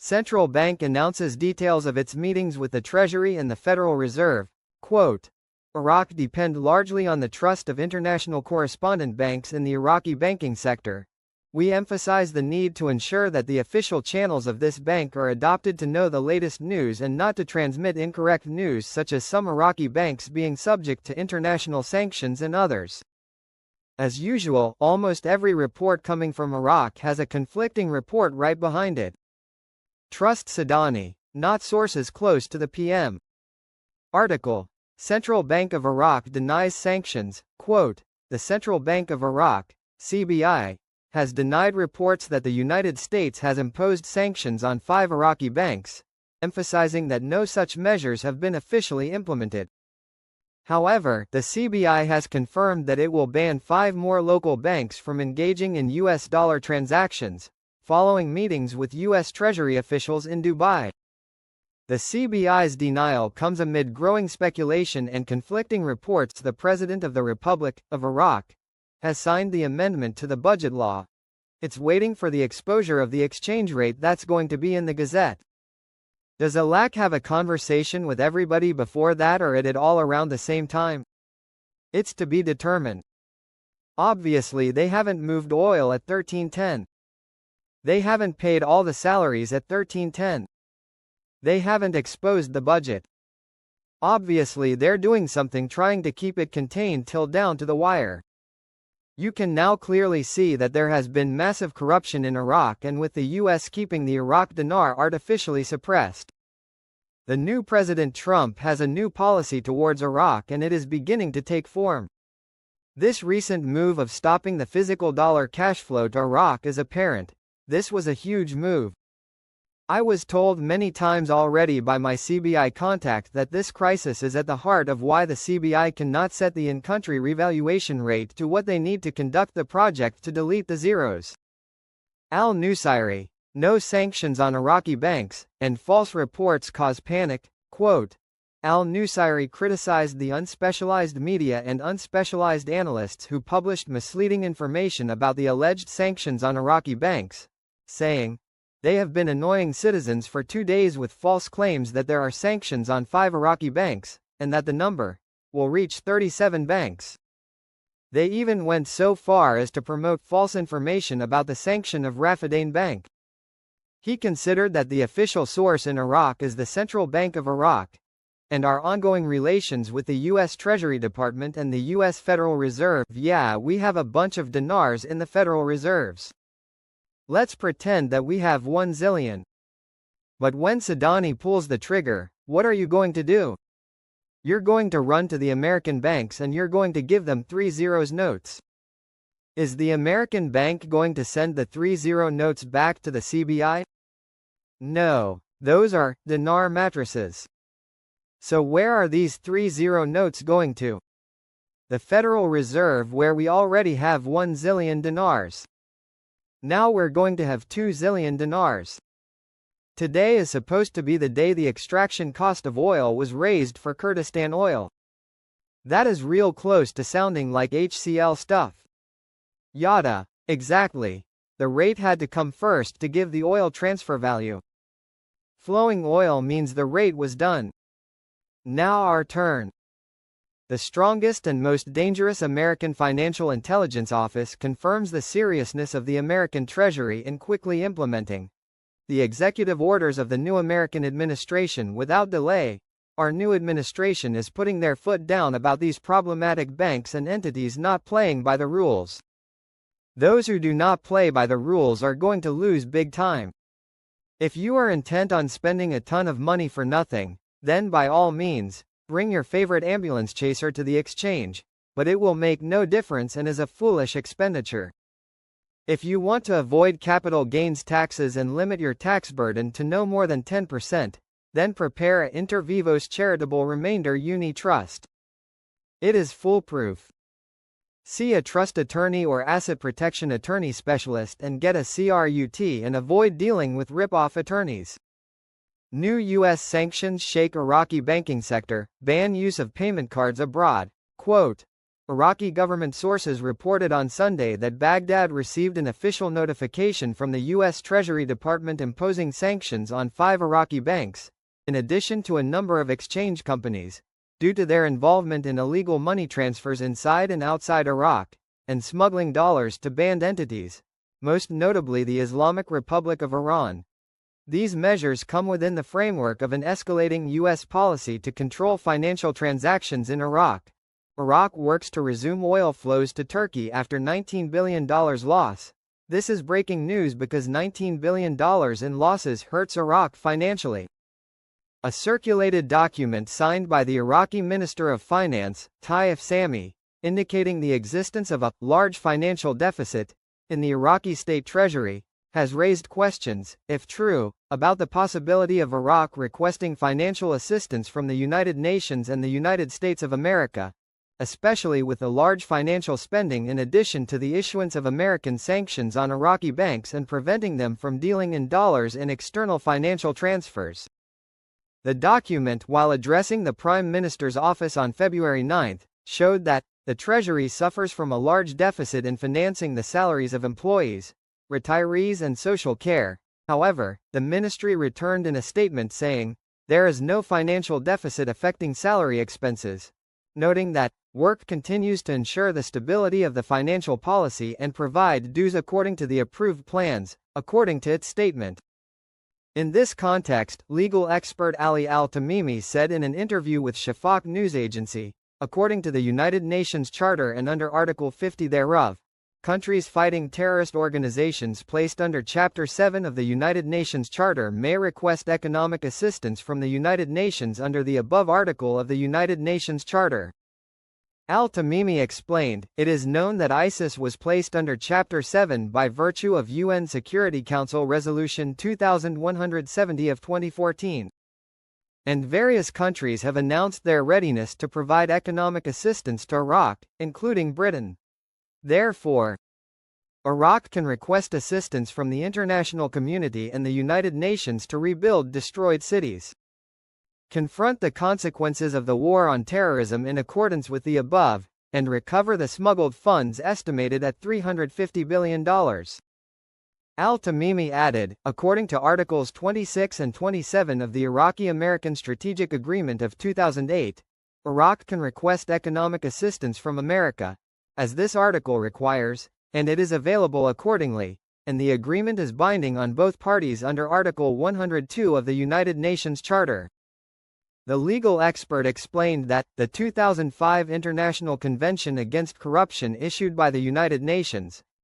Central Bank announces details of its meetings with the Treasury and the Federal Reserve. Quote, Iraq depend largely on the trust of international correspondent banks in the Iraqi banking sector. We emphasize the need to ensure that the official channels of this bank are adopted to know the latest news and not to transmit incorrect news, such as some Iraqi banks being subject to international sanctions and others. As usual, almost every report coming from Iraq has a conflicting report right behind it. Trust Sadani, not sources close to the PM. Article. Central Bank of Iraq denies sanctions. Quote, the Central Bank of Iraq, CBI, has denied reports that the United States has imposed sanctions on 5 Iraqi banks, emphasizing that no such measures have been officially implemented. However, the CBI has confirmed that it will ban 5 more local banks from engaging in U.S. dollar transactions, following meetings with U.S. Treasury officials in Dubai. The CBI's denial comes amid growing speculation and conflicting reports. The President of the Republic of Iraq has signed the amendment to the budget law. It's waiting for the exposure of the exchange rate that's going to be in the Gazette. Does Iraq have a conversation with everybody before that, or at it all around the same time? It's to be determined. Obviously they haven't moved oil at 1310. They haven't paid all the salaries at 1310. They haven't exposed the budget. Obviously they're doing something trying to keep it contained till down to the wire. You can now clearly see that there has been massive corruption in Iraq, and with the US keeping the Iraq dinar artificially suppressed. The new President Trump has a new policy towards Iraq, and it is beginning to take form. This recent move of stopping the physical dollar cash flow to Iraq is apparent. This was a huge move. I was told many times already by my CBI contact that this crisis is at the heart of why the CBI cannot set the in-country revaluation rate to what they need to conduct the project to delete the zeros. Al-Nusayri, no sanctions on Iraqi banks, and false reports cause panic. Quote, Al-Nusayri criticized the unspecialized media and unspecialized analysts who published misleading information about the alleged sanctions on Iraqi banks, saying, they have been annoying citizens for 2 days with false claims that there are sanctions on 5 Iraqi banks, and that the number will reach 37 banks. They even went so far as to promote false information about the sanction of Rafidain Bank. He considered that the official source in Iraq is the Central Bank of Iraq, and our ongoing relations with the U.S. Treasury Department and the U.S. Federal Reserve. Yeah, we have a bunch of dinars in the Federal Reserves. Let's pretend that we have 1 zillion. But when Sadani pulls the trigger, what are you going to do? You're going to run to the American banks and you're going to give them 3 zeros notes. Is the American bank going to send the 3-0 notes back to the CBI? No, those are dinar mattresses. So where are these 3-0 notes going to? The Federal Reserve, where we already have 1 zillion dinars. Now we're going to have 2 zillion dinars. Today is supposed to be the day the extraction cost of oil was raised for Kurdistan Oil. That is real close to sounding like HCL stuff. Yada. Exactly. The rate had to come first to give the oil transfer value. Flowing oil means the rate was done. Now our turn. The strongest and most dangerous American financial intelligence office confirms the seriousness of the American Treasury in quickly implementing the executive orders of the new American administration without delay. Our new administration is putting their foot down about these problematic banks and entities not playing by the rules. Those who do not play by the rules are going to lose big time. If you are intent on spending a ton of money for nothing, then by all means, bring your favorite ambulance chaser to the exchange, but it will make no difference and is a foolish expenditure. If you want to avoid capital gains taxes and limit your tax burden to no more than 10%, then prepare a Inter Vivos Charitable Remainder Uni Trust. It is foolproof. See a trust attorney or asset protection attorney specialist and get a CRUT and avoid dealing with rip-off attorneys. New U.S. sanctions shake Iraqi banking sector, ban use of payment cards abroad. Quote, Iraqi government sources reported on Sunday that Baghdad received an official notification from the U.S. Treasury Department imposing sanctions on 5 Iraqi banks, in addition to a number of exchange companies, due to their involvement in illegal money transfers inside and outside Iraq, and smuggling dollars to banned entities, most notably the Islamic Republic of Iran. These measures come within the framework of an escalating U.S. policy to control financial transactions in Iraq. Iraq works to resume oil flows to Turkey after $19 billion loss. This is breaking news because $19 billion in losses hurts Iraq financially. A circulated document signed by the Iraqi Minister of Finance, Taif Sami, indicating the existence of a large financial deficit in the Iraqi state treasury, has raised questions, if true, about the possibility of Iraq requesting financial assistance from the United Nations and the United States of America, especially with the large financial spending in addition to the issuance of American sanctions on Iraqi banks and preventing them from dealing in dollars in external financial transfers. The document, while addressing the Prime Minister's office on February 9, showed that the Treasury suffers from a large deficit in financing the salaries of employees, retirees and social care. However, the ministry returned in a statement saying, there is no financial deficit affecting salary expenses, noting that work continues to ensure the stability of the financial policy and provide dues according to the approved plans, according to its statement. In this context, legal expert Ali Al-Tamimi said in an interview with Shafaq news agency, according to the United Nations Charter and under Article 50 thereof, countries fighting terrorist organizations placed under Chapter 7 of the United Nations Charter may request economic assistance from the United Nations under the above article of the United Nations Charter. Al-Tamimi explained, it is known that ISIS was placed under Chapter 7 by virtue of UN Security Council Resolution 2170 of 2014. And various countries have announced their readiness to provide economic assistance to Iraq, including Britain. Therefore, Iraq can request assistance from the international community and the United Nations to rebuild destroyed cities, confront the consequences of the war on terrorism in accordance with the above, and recover the smuggled funds estimated at $350 billion. Al-Tamimi added, according to Articles 26 and 27 of the Iraqi-American Strategic Agreement of 2008, Iraq can request economic assistance from America, as this article requires, and it is available accordingly, and the agreement is binding on both parties under Article 102 of the United Nations Charter. The legal expert explained that, the 2005 International Convention Against Corruption issued by the United Nations,